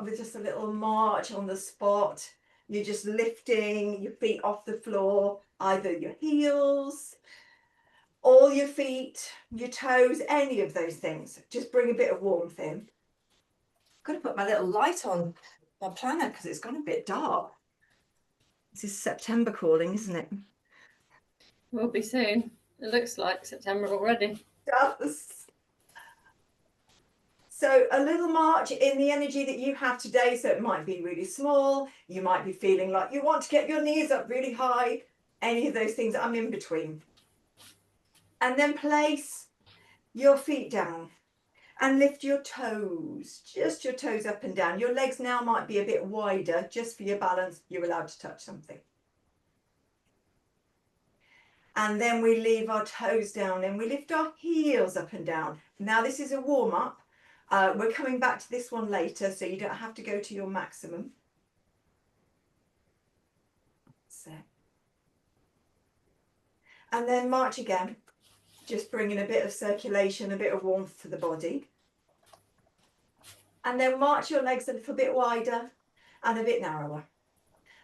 with just a little march on the spot. You're just lifting your feet off the floor, either your heels, all your feet, your toes, any of those things. Just bring a bit of warmth in. I've got to put my little light on my planner because it's gone a bit dark. This is September calling, isn't it? Will be soon. It looks like September already. It does. So a little march in the energy that you have today. So it might be really small. You might be feeling like you want to get your knees up really high. Any of those things, I'm in between. And then place your feet down and lift your toes, just your toes up and down. Your legs now might be a bit wider just for your balance. You're allowed to touch something. And then we leave our toes down and we lift our heels up and down. Now this is a warm up. We're coming back to this one later, so you don't have to go to your maximum. So, and then march again, just bringing a bit of circulation, a bit of warmth to the body. And then march your legs a little bit wider and a bit narrower.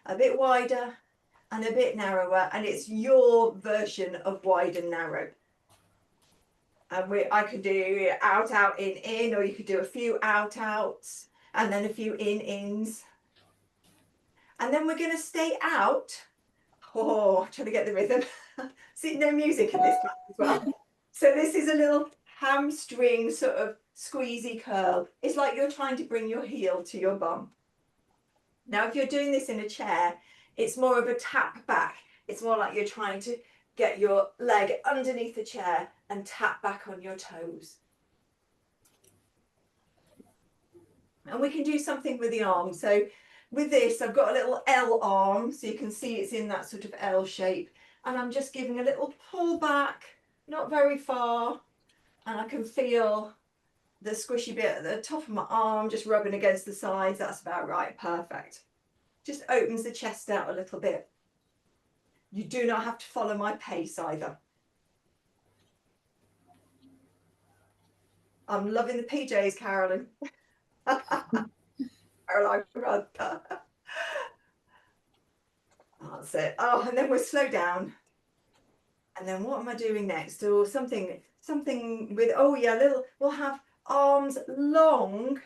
A bit wider and a bit narrower, and it's your version of wide and narrow. And I could do out, in, or you could do a few outs, and then a few ins. And then we're going to stay out. Oh, trying to get the rhythm. See, no music in this class as well. So this is a little hamstring sort of squeezy curl. It's like you're trying to bring your heel to your bum. Now, if you're doing this in a chair, it's more of a tap back. It's more like you're trying to get your leg underneath the chair and tap back on your toes. And we can do something with the arm. So with this, I've got a little L arm, so you can see it's in that sort of L shape. And I'm just giving a little pull back, not very far. And I can feel the squishy bit at the top of my arm, just rubbing against the sides. That's about right, perfect. Just opens the chest out a little bit. You do not have to follow my pace either. I'm loving the PJs, Carolyn. Caroline, brother. That's it. Oh, and then we'll slow down. And then what am I doing next? Or something with, oh yeah, we'll have arms long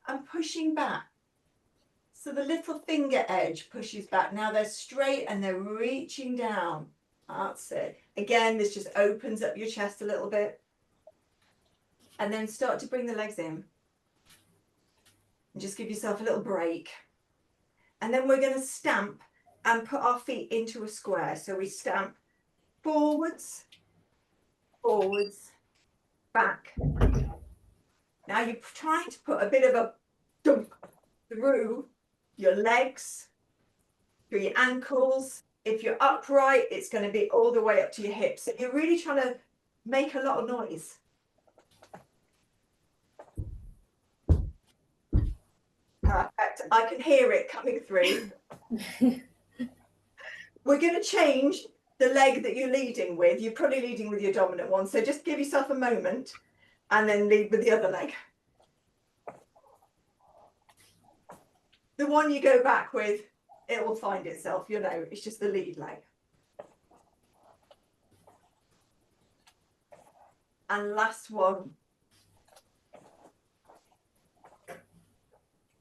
and pushing back. So the little finger edge pushes back. Now they're straight and they're reaching down. That's it. Again, this just opens up your chest a little bit. And then start to bring the legs in. And just give yourself a little break. And then we're going to stamp and put our feet into a square. So we stamp forwards, forwards, back. Now you're trying to put a bit of a dump through your legs, through your ankles. If you're upright, it's going to be all the way up to your hips. So you're really trying to make a lot of noise. Perfect. I can hear it coming through. We're going to change the leg that you're leading with. You're probably leading with your dominant one. So just give yourself a moment and then lead with the other leg. The one you go back with, it will find itself, you know, it's just the lead leg. And last one.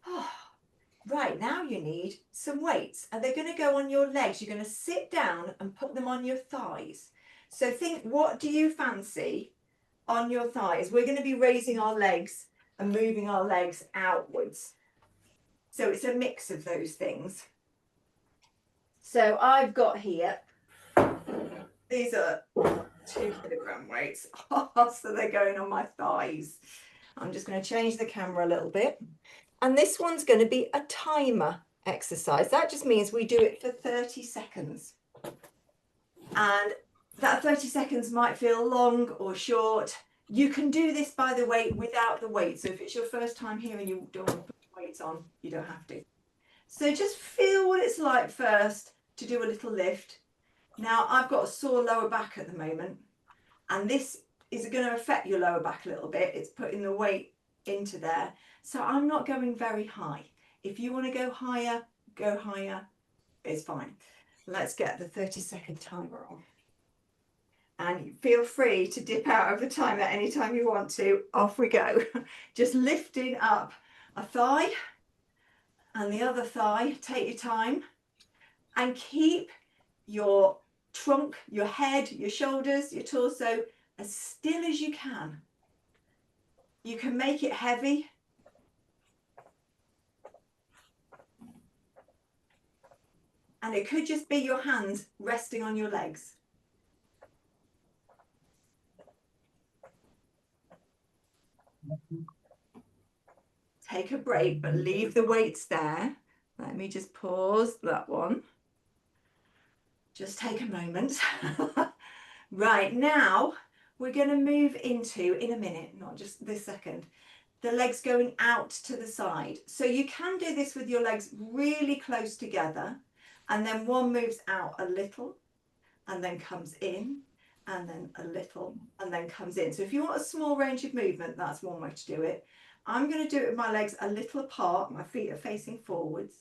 Oh, right, now you need some weights. And they're going to go on your legs. You're going to sit down and put them on your thighs. So think, what do you fancy on your thighs? We're going to be raising our legs and moving our legs outwards. So it's a mix of those things. So I've got here, these are 2 kilogram weights. So they're going on my thighs. I'm just going to change the camera a little bit. And this one's going to be a timer exercise. That just means we do it for 30 seconds. And that 30 seconds might feel long or short. You can do this, by the way, without the weight. So if it's your first time here and you don't want to put weights on, you don't have to. So just feel what it's like first to do a little lift. Now I've got a sore lower back at the moment, and this is going to affect your lower back a little bit. It's putting the weight into there. So I'm not going very high. If you want to go higher, it's fine. Let's get the 30-second timer on. And feel free to dip out of the timer anytime you want to. Off we go. Just lifting up a thigh and the other thigh. Take your time and keep your trunk, your head, your shoulders, your torso as still as you can. You can make it heavy. And it could just be your hands resting on your legs. Take a break, but leave the weights there. Let me just pause that one. Just take a moment. Right, now we're going to move into, in a minute, not just this second, the legs going out to the side. So you can do this with your legs really close together, and then one moves out a little and then comes in, and then a little and then comes in. So if you want a small range of movement, that's one way to do it. I'm going to do it with my legs a little apart, my feet are facing forwards,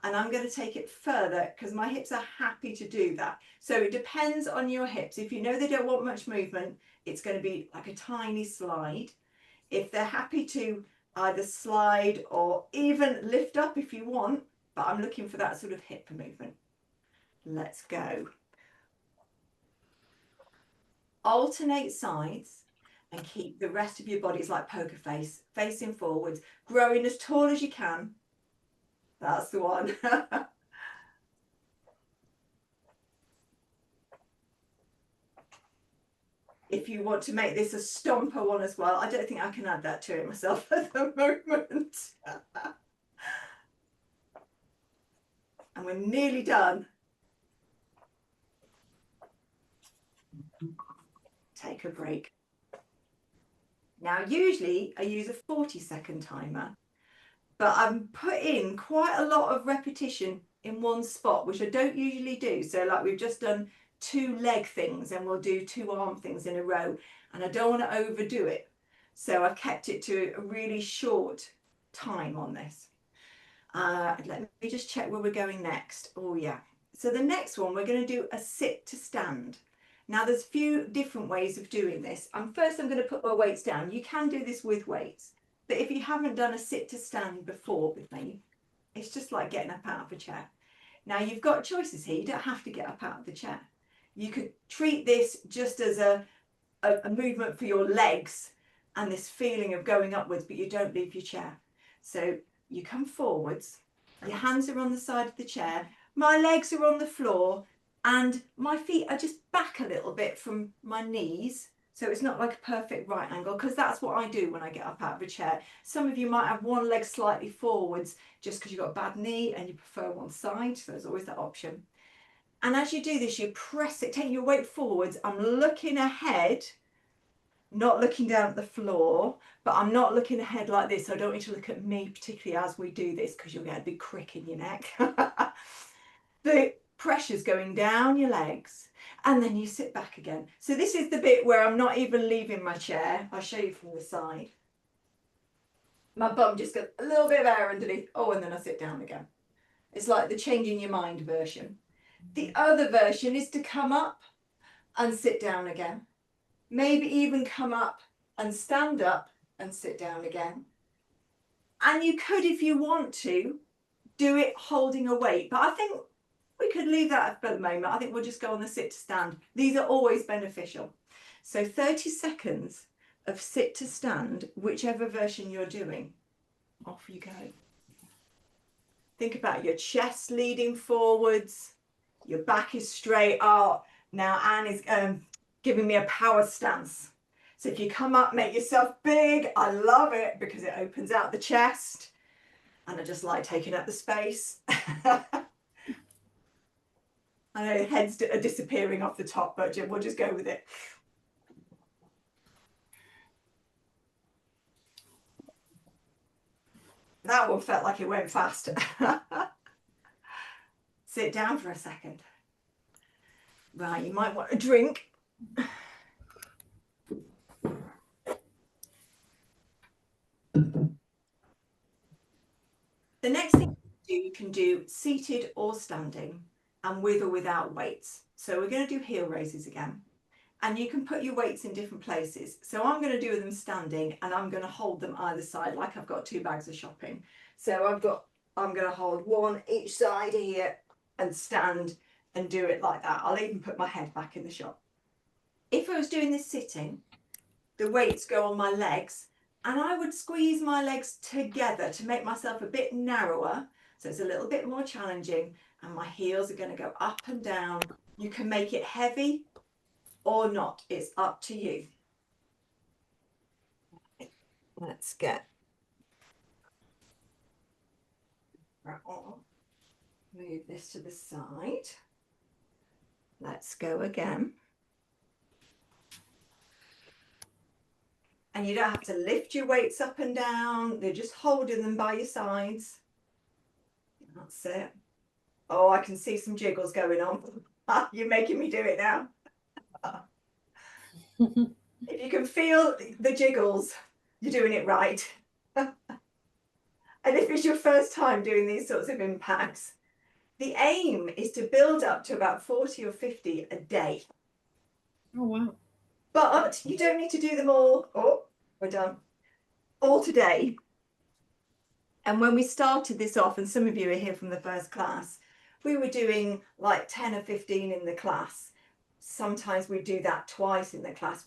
and I'm going to take it further because my hips are happy to do that. So it depends on your hips. If you know they don't want much movement, it's going to be like a tiny slide. If they're happy to either slide or even lift up if you want, but I'm looking for that sort of hip movement. Let's go. Alternate sides and keep the rest of your body, it's like poker face, facing forwards, growing as tall as you can. That's the one. If you want to make this a stomper one as well, I don't think I can add that to it myself at the moment. And we're nearly done. Take a break. Now, usually I use a 40-second timer, but I've put in quite a lot of repetition in one spot, which I don't usually do. So like we've just done 2 leg things and we'll do 2 arm things in a row, and I don't want to overdo it. So I've kept it to a really short time on this. Let me just check where we're going next. Oh yeah. So the next one, we're going to do a sit to stand. Now there's a few different ways of doing this. First I'm going to put my weights down. You can do this with weights, but if you haven't done a sit to stand before with me, it's just like getting up out of a chair. Now you've got choices here. You don't have to get up out of the chair. You could treat this just as a movement for your legs and this feeling of going upwards, but you don't leave your chair. So you come forwards, your hands are on the side of the chair, my legs are on the floor, and my feet are just back a little bit from my knees. So it's not like a perfect right angle, because that's what I do when I get up out of a chair. Some of you might have one leg slightly forwards just because you've got a bad knee and you prefer one side. So there's always that option. And as you do this, you press it, take your weight forwards. I'm looking ahead, not looking down at the floor, but I'm not looking ahead like this. So I don't need to look at me particularly as we do this, because you'll get a big crick in your neck. The pressure's going down your legs, and then you sit back again. So this is the bit where I'm not even leaving my chair. I'll show you from the side. My bum just got a little bit of air underneath. Oh, and then I sit down again. It's like the changing your mind version. The other version is to come up and sit down again. Maybe even come up and stand up and sit down again. And you could, if you want to, do it holding a weight. But I think we could leave that for the moment. I think we'll just go on the sit to stand. These are always beneficial. So 30 seconds of sit to stand, whichever version you're doing. Off you go. Think about your chest leading forwards. Your back is straight up. Now Anne is giving me a power stance. So if you come up, make yourself big. I love it because it opens out the chest. And I just like taking up the space. I know heads are disappearing off the top, but we'll just go with it. That one felt like it went fast. Sit down for a second. Right, you might want a drink. The next thing you can do seated or standing and with or without weights. So we're going to do heel raises again. And you can put your weights in different places. So I'm going to do them standing and I'm going to hold them either side like I've got 2 bags of shopping. So I'm going to hold one each side here and stand and do it like that. I'll even put my head back in the shop. If I was doing this sitting, the weights go on my legs and I would squeeze my legs together to make myself a bit narrower. So it's a little bit more challenging and my heels are going to go up and down. You can make it heavy or not. It's up to you. Let's get move this to the side. Let's go again. And you don't have to lift your weights up and down. They're just holding them by your sides. That's it. Oh, I can see some jiggles going on. You're making me do it now. If you can feel the jiggles, you're doing it right. And if it's your first time doing these sorts of impacts, the aim is to build up to about 40 or 50 a day. Oh, wow. But you don't need to do them all. Oh, we're done. All today. And when we started this off, and some of you are here from the first class, we were doing like 10 or 15 in the class. Sometimes we do that twice in the class.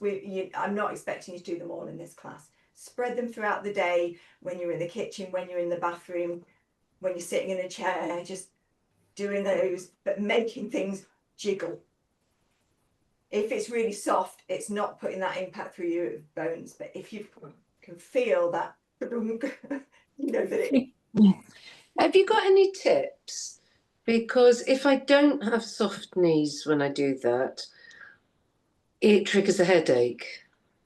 I'm not expecting you to do them all in this class. Spread them throughout the day, when you're in the kitchen, when you're in the bathroom, when you're sitting in a chair, just doing those, but making things jiggle. If it's really soft, it's not putting that impact through your bones. But if you can feel that, you know that it. Have you got any tips? Because if I don't have soft knees when I do that, it triggers a headache.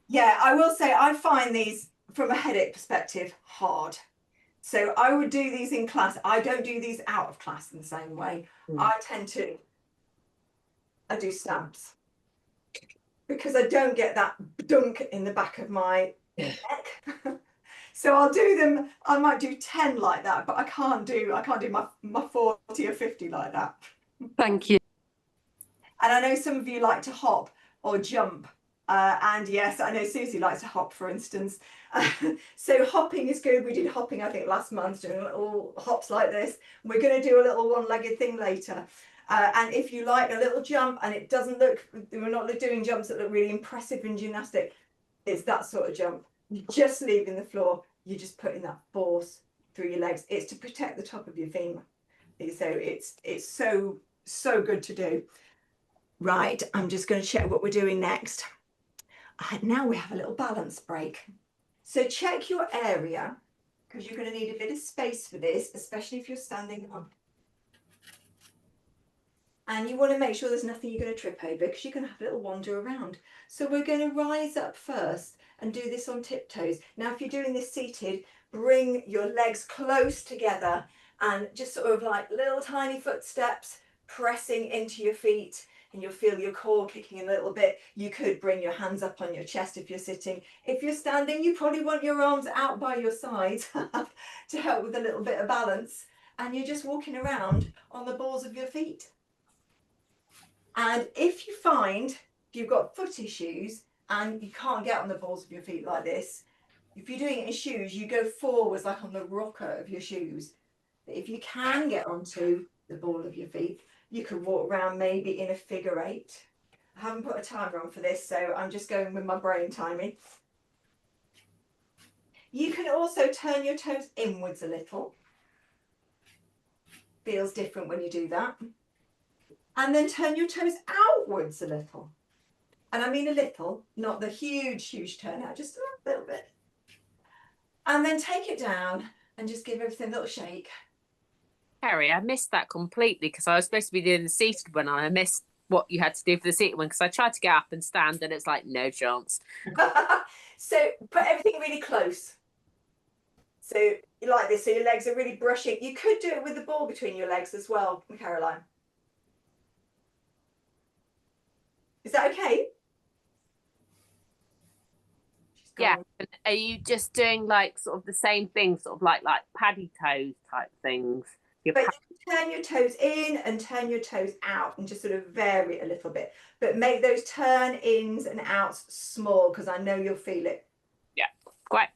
Yeah, I will say I find these from a headache perspective hard. So I would do these in class. I don't do these out of class in the same way. I do stamps because I don't get that dunk in the back of my neck. So I'll do them. I might do 10 like that, but I can't do my 40 or 50 like that. Thank you. And I know some of you like to hop or jump. And yes, I know Susie likes to hop, for instance. So hopping is good. We did hopping, I think, last month, doing little hops like this. We're going to do a little one-legged thing later. And if you like a little jump and it doesn't look, we're not doing jumps that look really impressive in gymnastic, it's that sort of jump. You're just leaving the floor. You're just putting that force through your legs. It's to protect the top of your femur. So it's so good to do. Right, I'm just going to check what we're doing next. Now we have a little balance break. So check your area because you're going to need a bit of space for this, especially if you're standing up. And you want to make sure there's nothing you're going to trip over because you're going to have a little wander around. So we're going to rise up first and do this on tiptoes. Now, if you're doing this seated, bring your legs close together and just sort of like little tiny footsteps pressing into your feet. And you'll feel your core kicking a little bit. You could bring your hands up on your chest if you're sitting. If you're standing, you probably want your arms out by your sides to help with a little bit of balance. And you're just walking around on the balls of your feet. And if you find you've got foot issues and you can't get on the balls of your feet like this, if you're doing it in shoes, you go forwards like on the rocker of your shoes. But if you can get onto the ball of your feet, you can walk around maybe in a figure 8. I haven't put a timer on for this, so I'm just going with my brain timing. You can also turn your toes inwards a little. Feels different when you do that. And then turn your toes outwards a little. And I mean a little, not the huge turn out, just a little bit. And then take it down and just give everything a little shake. Harry, I missed that completely because I was supposed to be doing the seated one and I missed what you had to do for the seated one because I tried to get up and stand and it's like no chance. So put everything really close. So you like this, so your legs are really brushing. You could do it with the ball between your legs as well, Caroline. Is that okay? She's Yeah. gone. And are you just doing like sort of the same thing, sort of like paddy toes type things? But you turn your toes in and turn your toes out and just sort of vary it a little bit. But make those turn ins and outs small because I know you'll feel it. Yeah, great.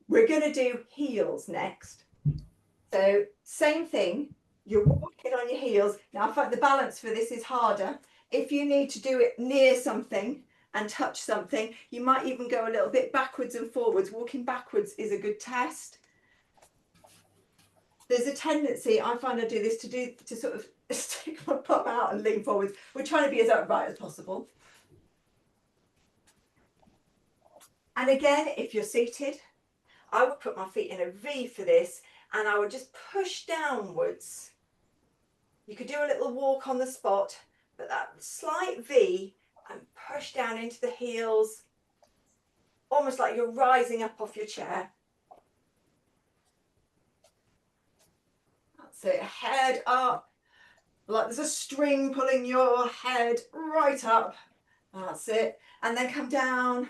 We're going to do heels next. So same thing, you're walking on your heels. Now I find the balance for this is harder. If you need to do it near something and touch something, you might even go a little bit backwards and forwards. Walking backwards is a good test. There's a tendency, I find I do this, to sort of stick my bum out and lean forwards. We're trying to be as upright as possible. And again, if you're seated, I would put my feet in a V for this and I would just push downwards. You could do a little walk on the spot, but that slight V and push down into the heels, almost like you're rising up off your chair. That's it, head up, like there's a string pulling your head right up. That's it. And then come down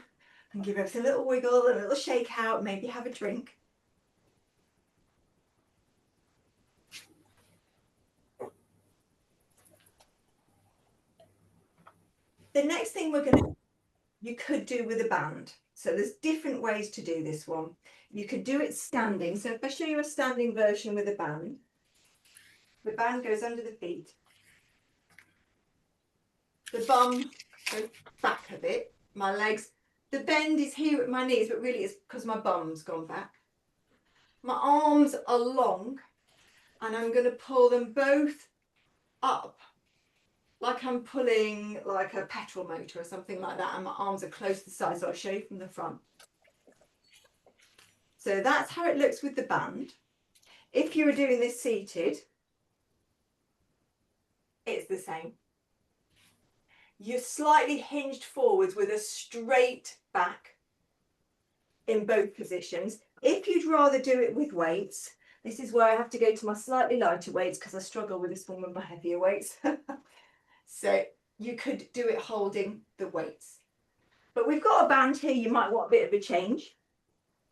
and give everything a little wiggle, a little shake out, maybe have a drink. The next thing you could do with a band. So there's different ways to do this one. You could do it standing. So if I show you a standing version with a band, the band goes under the feet. The bum goes back a bit. My legs, the bend is here at my knees, but really it's because my bum's gone back. My arms are long and I'm going to pull them both up like I'm pulling like a petrol motor or something like that, and my arms are close to the side, so I'll show you from the front. So that's how it looks with the band. If you were doing this seated, it's the same. You're slightly hinged forwards with a straight back in both positions. If you'd rather do it with weights, this is where I have to go to my slightly lighter weights because I struggle with this one with my heavier weights. So you could do it holding the weights. But we've got a band here, you might want a bit of a change.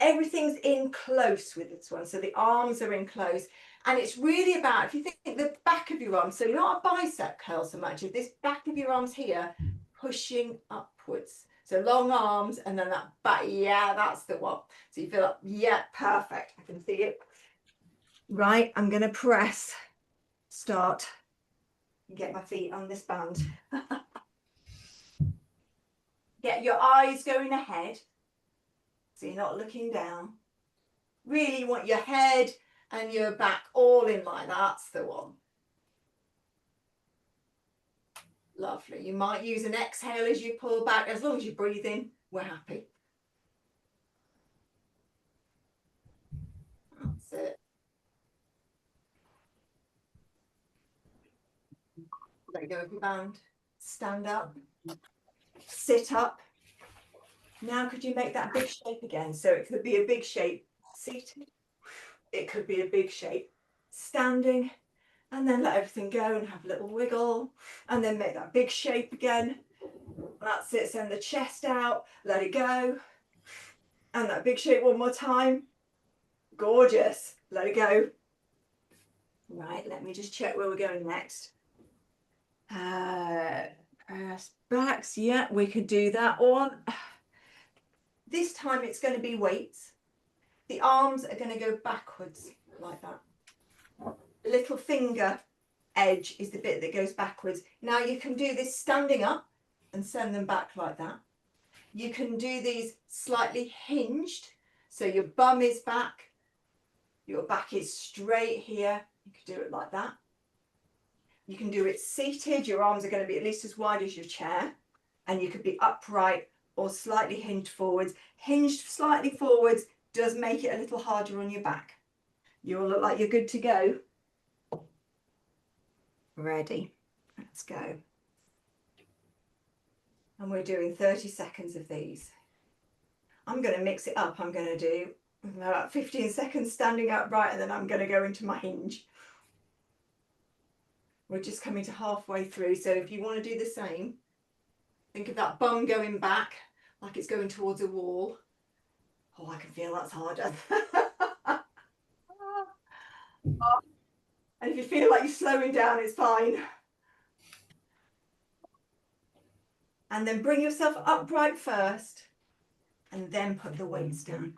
Everything's in close with this one, so the arms are in close. And it's really about, if you think the back of your arms, so not a bicep curl so much, if this back of your arms here, pushing upwards. So long arms and then that back, yeah, that's the one. So you feel like, yeah, perfect, I can see it. Right, I'm gonna press, start. Get my feet on this band. Get your eyes going ahead, so you're not looking down. Really you want your head and your back all in line. That's the one. Lovely. You might use an exhale as you pull back. As long as you breathe in, we're happy. That's it. Let go of your band. Stand up. Sit up. Now could you make that big shape again? So it could be a big shape seated. It could be a big shape standing, and then let everything go and have a little wiggle, and then make that big shape again. That's it. Send the chest out, let it go, and that big shape one more time. Gorgeous. Let it go. Right, let me just check where we're going next. Press backs. Yeah, we could do that one. This time it's going to be weights. The arms are going to go backwards like that. Little finger edge is the bit that goes backwards. Now you can do this standing up and send them back like that. You can do these slightly hinged, so your bum is back, your back is straight here. You can do it like that. You can do it seated. Your arms are going to be at least as wide as your chair, and you could be upright or slightly hinged forwards. Hinged slightly forwards does make it a little harder on your back. You'll look like you're good to go. Ready, let's go. And we're doing 30 seconds of these. I'm going to mix it up. I'm going to do about 15 seconds standing upright, and then I'm going to go into my hinge. We're just coming to halfway through, so if you want to do the same, think of that bum going back, like it's going towards a wall. Oh, I can feel that's harder. And if you feel like you're slowing down, it's fine. And then bring yourself upright first, and then put the weights down.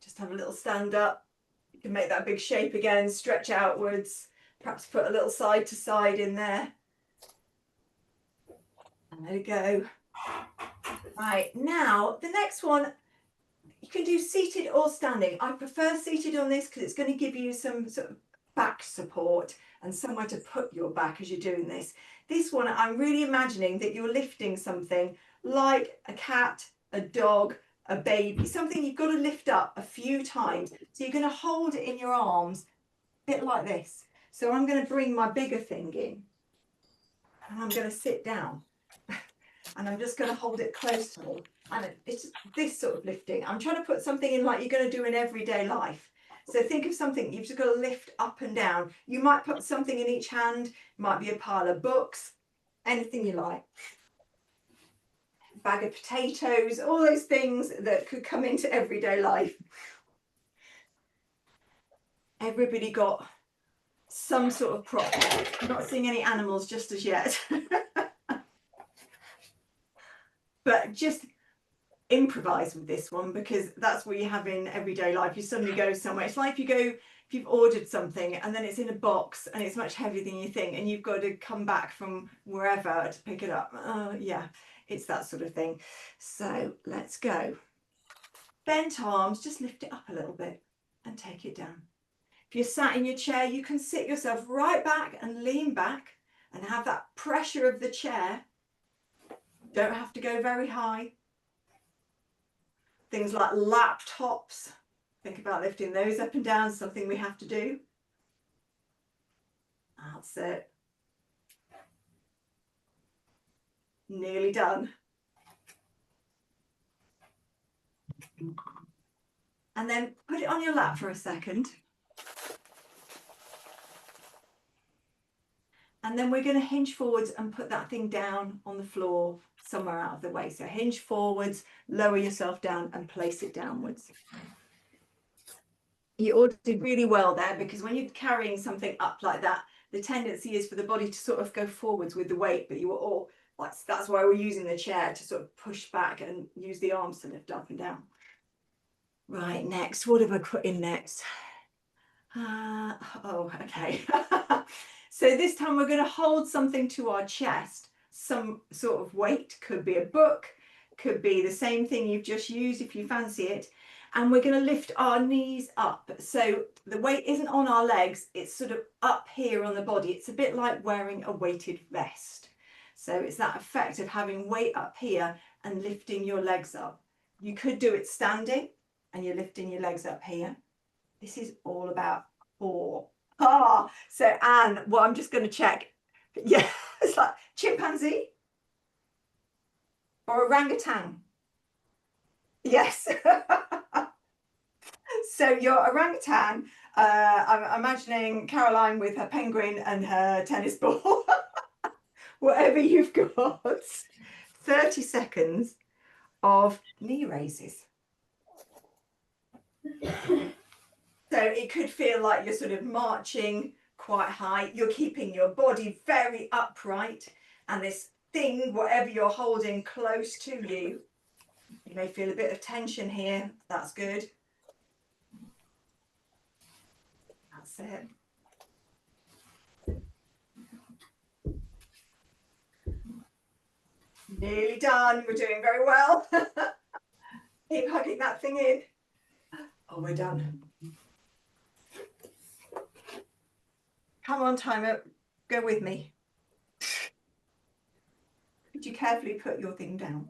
Just have a little stand up. You can make that big shape again, stretch outwards, perhaps put a little side to side in there. And there we go. Right, now the next one, you can do seated or standing. I prefer seated on this because it's going to give you some sort of back support and somewhere to put your back as you're doing this. This one, I'm really imagining that you're lifting something like a cat, a dog, a baby, something you've got to lift up a few times. So you're going to hold it in your arms, a bit like this. So I'm going to bring my bigger thing in and I'm going to sit down. And I'm just going to hold it close to me. And it's this sort of lifting. I'm trying to put something in like you're going to do in everyday life. So think of something you've just got to lift up and down. You might put something in each hand. It might be a pile of books, anything you like. Bag of potatoes, all those things that could come into everyday life. Everybody got some sort of prop. I'm not seeing any animals just as yet. But just improvise with this one because that's what you have in everyday life. You suddenly go somewhere. It's like if you've ordered something and then it's in a box and it's much heavier than you think and you've got to come back from wherever to pick it up. Yeah, it's that sort of thing. So let's go. Bent arms, just lift it up a little bit and take it down. If you're sat in your chair, you can sit yourself right back and lean back and have that pressure of the chair. Don't have to go very high. Things like laptops, think about lifting those up and down, something we have to do. That's it. Nearly done. And then put it on your lap for a second. And then we're going to hinge forwards and put that thing down on the floor somewhere out of the way. So hinge forwards, lower yourself down and place it downwards. You all did really well there because when you're carrying something up like that, the tendency is for the body to sort of go forwards with the weight, but you were all, that's why we're using the chair to sort of push back and use the arms to lift up and down. Right, next, what have I put in next? Oh, okay. So this time we're going to hold something to our chest, some sort of weight, could be a book, could be the same thing you've just used if you fancy it. And we're going to lift our knees up. So the weight isn't on our legs, it's sort of up here on the body. It's a bit like wearing a weighted vest. So it's that effect of having weight up here and lifting your legs up. You could do it standing and you're lifting your legs up here. This is all about core. So Anne, well, I'm just going to check. Yeah, it's like chimpanzee or orangutan. Yes. So your orangutan, I'm imagining Caroline with her penguin and her tennis ball. Whatever you've got. 30 seconds of knee raises. So it could feel like you're sort of marching quite high. You're keeping your body very upright and this thing, whatever you're holding close to you, you may feel a bit of tension here. That's good. That's it. Nearly done. We're doing very well. Keep hugging that thing in. Oh, we're done. Come on, timer. Go with me. Could you carefully put your thing down?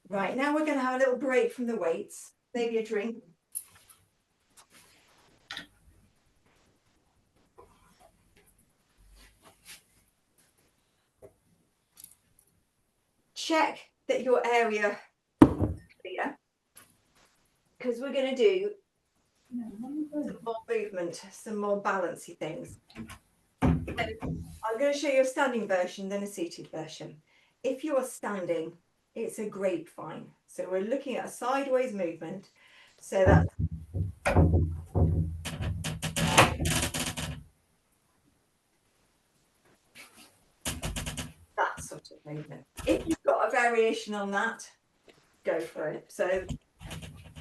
Right, now we're going to have a little break from the weights. Maybe a drink. Check that your area is clear, because we're going to do some more movement, some more balancy things. So I'm going to show you a standing version, then a seated version. If you are standing, it's a grapevine. So we're looking at a sideways movement. So that's that sort of movement. If you've got a variation on that, go for it. So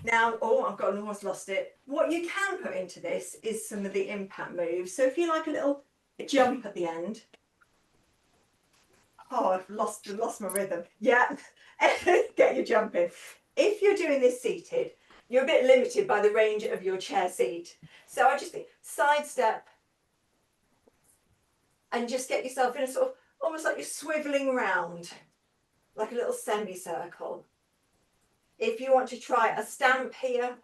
now, oh, I've almost lost it. What you can put into this is some of the impact moves. So if you like a little jump at the end. Oh, I've lost my rhythm. Yeah, get you jumping. If you're doing this seated, you're a bit limited by the range of your chair seat. So I just think sidestep and just get yourself in a sort of, almost like you're swiveling round, like a little semicircle. If you want to try a stamp here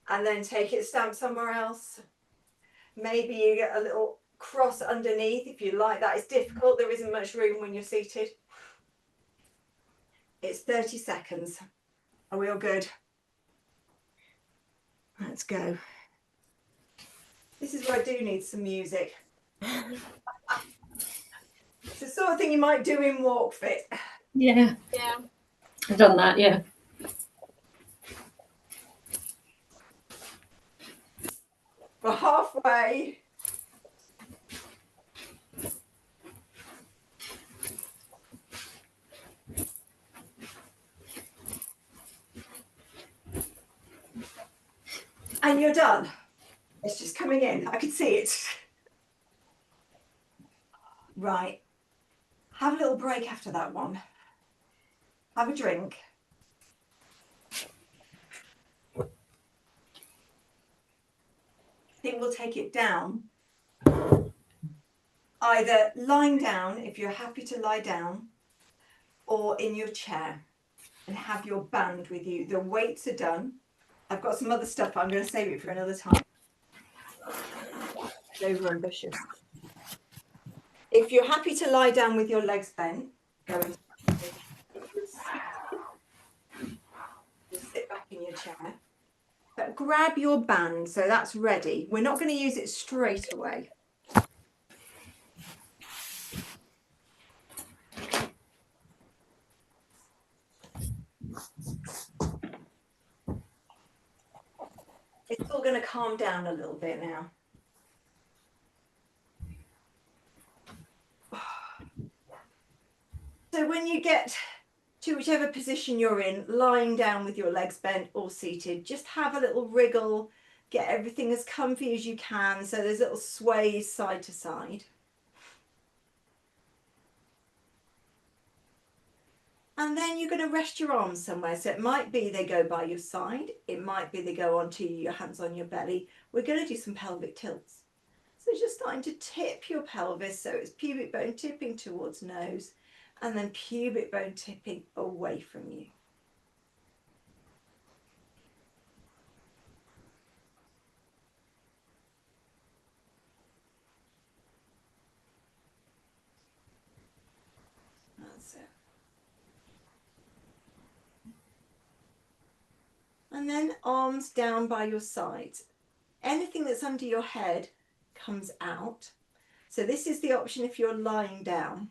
and then take it stamp somewhere else, maybe you get a little cross underneath if you like that. It's difficult, there isn't much room when you're seated. It's 30 seconds. Are we all good? Let's go. This is where I do need some music. It's the sort of thing you might do in walk fit. Yeah. I've done that, yeah. We're halfway. And you're done. It's just coming in. I can see it. Right. Have a little break after that one. Have a drink. I think we'll take it down. Either lying down, if you're happy to lie down, or in your chair and have your band with you. The weights are done. I've got some other stuff, but I'm going to save it for another time. It's over ambitious. If you're happy to lie down with your legs bent, go into just sit back in your chair. But grab your band, so that's ready. We're not going to use it straight away. It's all going to calm down a little bit now. So when you get to whichever position you're in, lying down with your legs bent or seated, just have a little wriggle, get everything as comfy as you can. So there's little sways side to side. And then you're going to rest your arms somewhere. So it might be they go by your side. It might be they go onto your hands on your belly. We're going to do some pelvic tilts. So just starting to tip your pelvis. So it's pubic bone tipping towards nose and then pubic bone tipping away from you. That's it. And then arms down by your sides. Anything that's under your head comes out. So this is the option if you're lying down.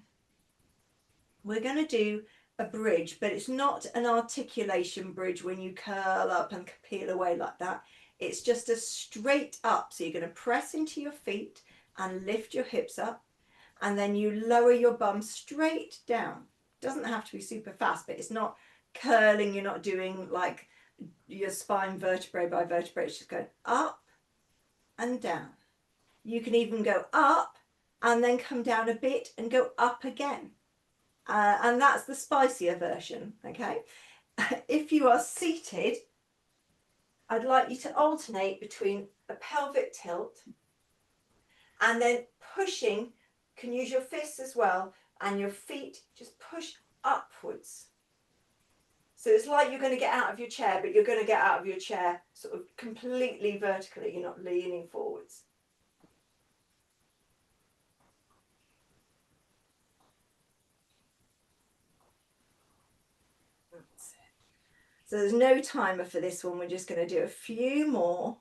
We're going to do a bridge, but it's not an articulation bridge when you curl up and peel away like that. It's just a straight up. So you're going to press into your feet and lift your hips up, and then you lower your bum straight down. Doesn't have to be super fast, but it's not curling. You're not doing like your spine vertebrae by vertebrae. It's just going up and down. You can even go up and then come down a bit and go up again. And that's the spicier version, okay? If you are seated, I'd like you to alternate between a pelvic tilt and then pushing. You can use your fists as well, and your feet just push upwards. So it's like you're going to get out of your chair, but you're going to get out of your chair sort of completely vertically. You're not leaning forwards. That's it. So there's no timer for this one. We're just going to do a few more.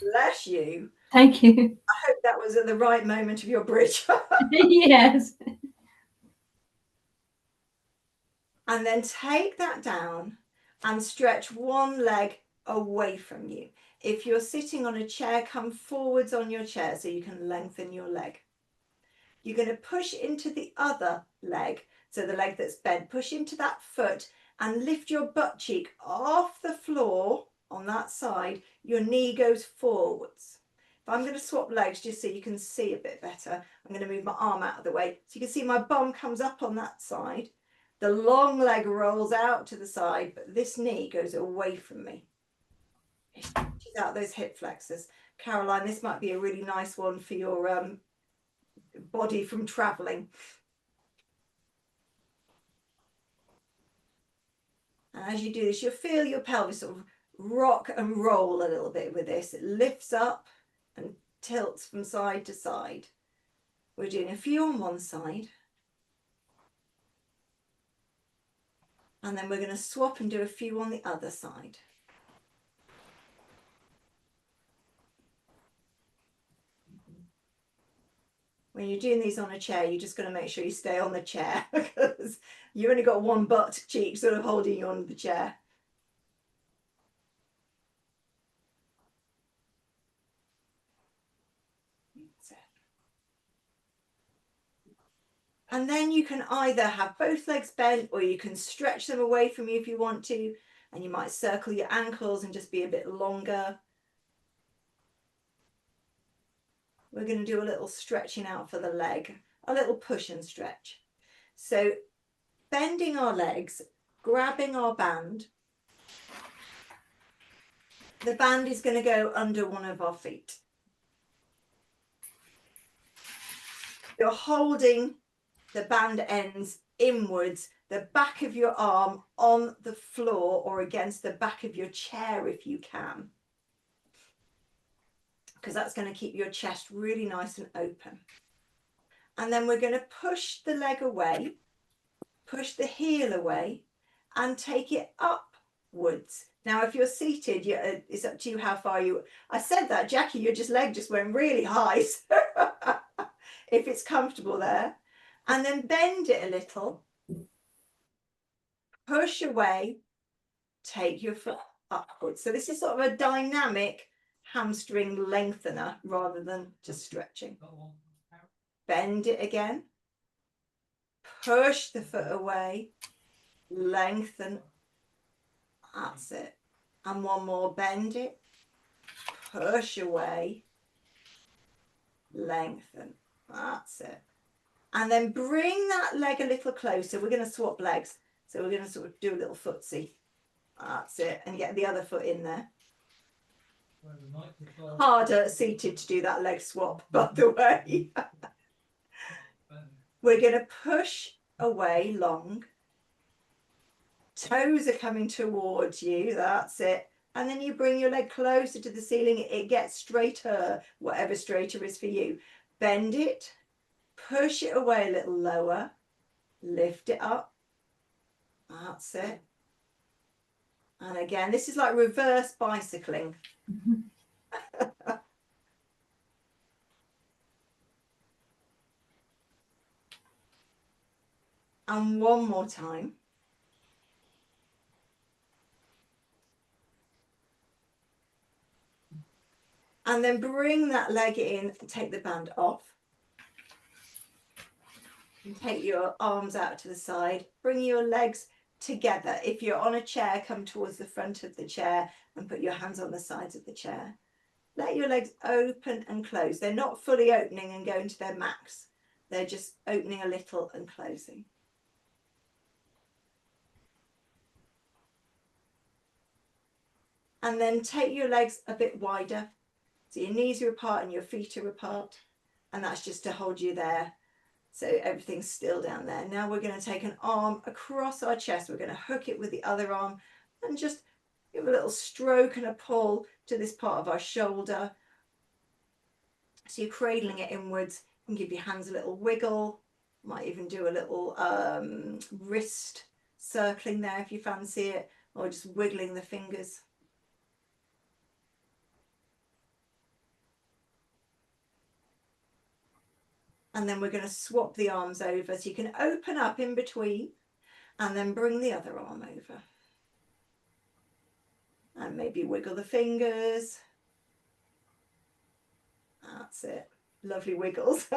Bless you. Thank you. I hope that was at the right moment of your bridge. Yes. And then take that down and stretch one leg away from you. If you're sitting on a chair, come forwards on your chair so you can lengthen your leg. You're going to push into the other leg, so the leg that's bent, push into that foot and lift your butt cheek off the floor on that side. Your knee goes forwards. If I'm going to swap legs just so you can see a bit better, I'm going to move my arm out of the way. So you can see my bum comes up on that side. The long leg rolls out to the side, but this knee goes away from me. She's out those hip flexors. Caroline, this might be a really nice one for your body from traveling. And as you do this, you'll feel your pelvis sort of rock and roll a little bit with this. It lifts up and tilts from side to side. We're doing a few on one side. And then we're going to swap and do a few on the other side. When you're doing these on a chair, you're just going to make sure you stay on the chair because you've only got one butt cheek sort of holding you on the chair. And then you can either have both legs bent or you can stretch them away from you if you want to. And you might circle your ankles and just be a bit longer. We're going to do a little stretching out for the leg, a little push and stretch. So bending our legs, grabbing our band. The band is going to go under one of our feet. You're holding the band ends inwards, the back of your arm on the floor or against the back of your chair if you can, because that's going to keep your chest really nice and open. And then we're going to push the leg away, push the heel away and take it upwards. Now, if you're seated, it's up to you how far you... I said that, Jackie, your leg just went really high. So if it's comfortable there. And then bend it a little, push away, take your foot upwards. So this is sort of a dynamic hamstring lengthener rather than just stretching. Bend it again, push the foot away, lengthen, that's it. And one more, bend it, push away, lengthen, that's it. And then bring that leg a little closer. We're going to swap legs. So we're going to sort of do a little footsie. That's it. And get the other foot in there. Harder seated to do that leg swap, by the way. We're going to push away long. Toes are coming towards you. That's it. And then you bring your leg closer to the ceiling. It gets straighter, whatever straighter is for you. Bend it. Push it away a little lower, lift it up, that's it. And again, this is like reverse bicycling. And one more time. And then bring that leg in and take the band off. And take your arms out to the side, bring your legs together. If you're on a chair, come towards the front of the chair and put your hands on the sides of the chair. Let your legs open and close. They're not fully opening and going to their max. They're just opening a little and closing. And then take your legs a bit wider. So your knees are apart and your feet are apart. And that's just to hold you there. So everything's still down there. Now we're going to take an arm across our chest. We're going to hook it with the other arm and just give a little stroke and a pull to this part of our shoulder. So you're cradling it inwards and give your hands a little wiggle Might even do a little wrist circling there if you fancy it, or just wiggling the fingers. And then we're going to swap the arms over, so you can open up in between and then bring the other arm over. And maybe wiggle the fingers. That's it. Lovely wiggles.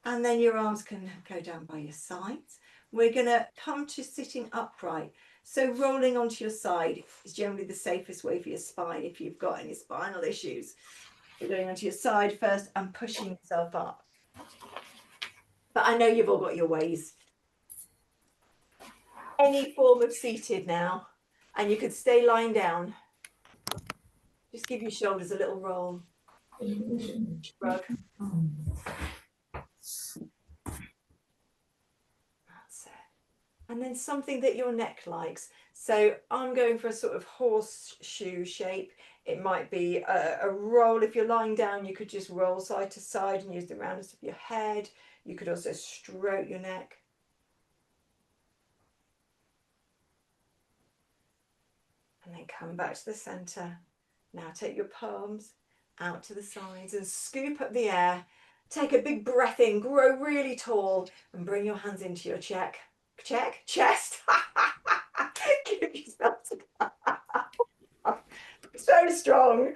And then your arms can go down by your sides. We're going to come to sitting upright. So rolling onto your side is generally the safest way for your spine if you've got any spinal issues. You're going onto your side first and pushing yourself up. But I know you've all got your ways. Any form of seated now, and you could stay lying down. Just give your shoulders a little roll. Shrug. That's it. And then something that your neck likes. So I'm going for a sort of horseshoe shape. It might be a roll. If you're lying down, you could just roll side to side and use the roundness of your head. You could also stroke your neck. And then come back to the center. Now take your palms out to the sides and scoop up the air. Take a big breath in, grow really tall, and bring your hands into your chest. Give yourself so strong.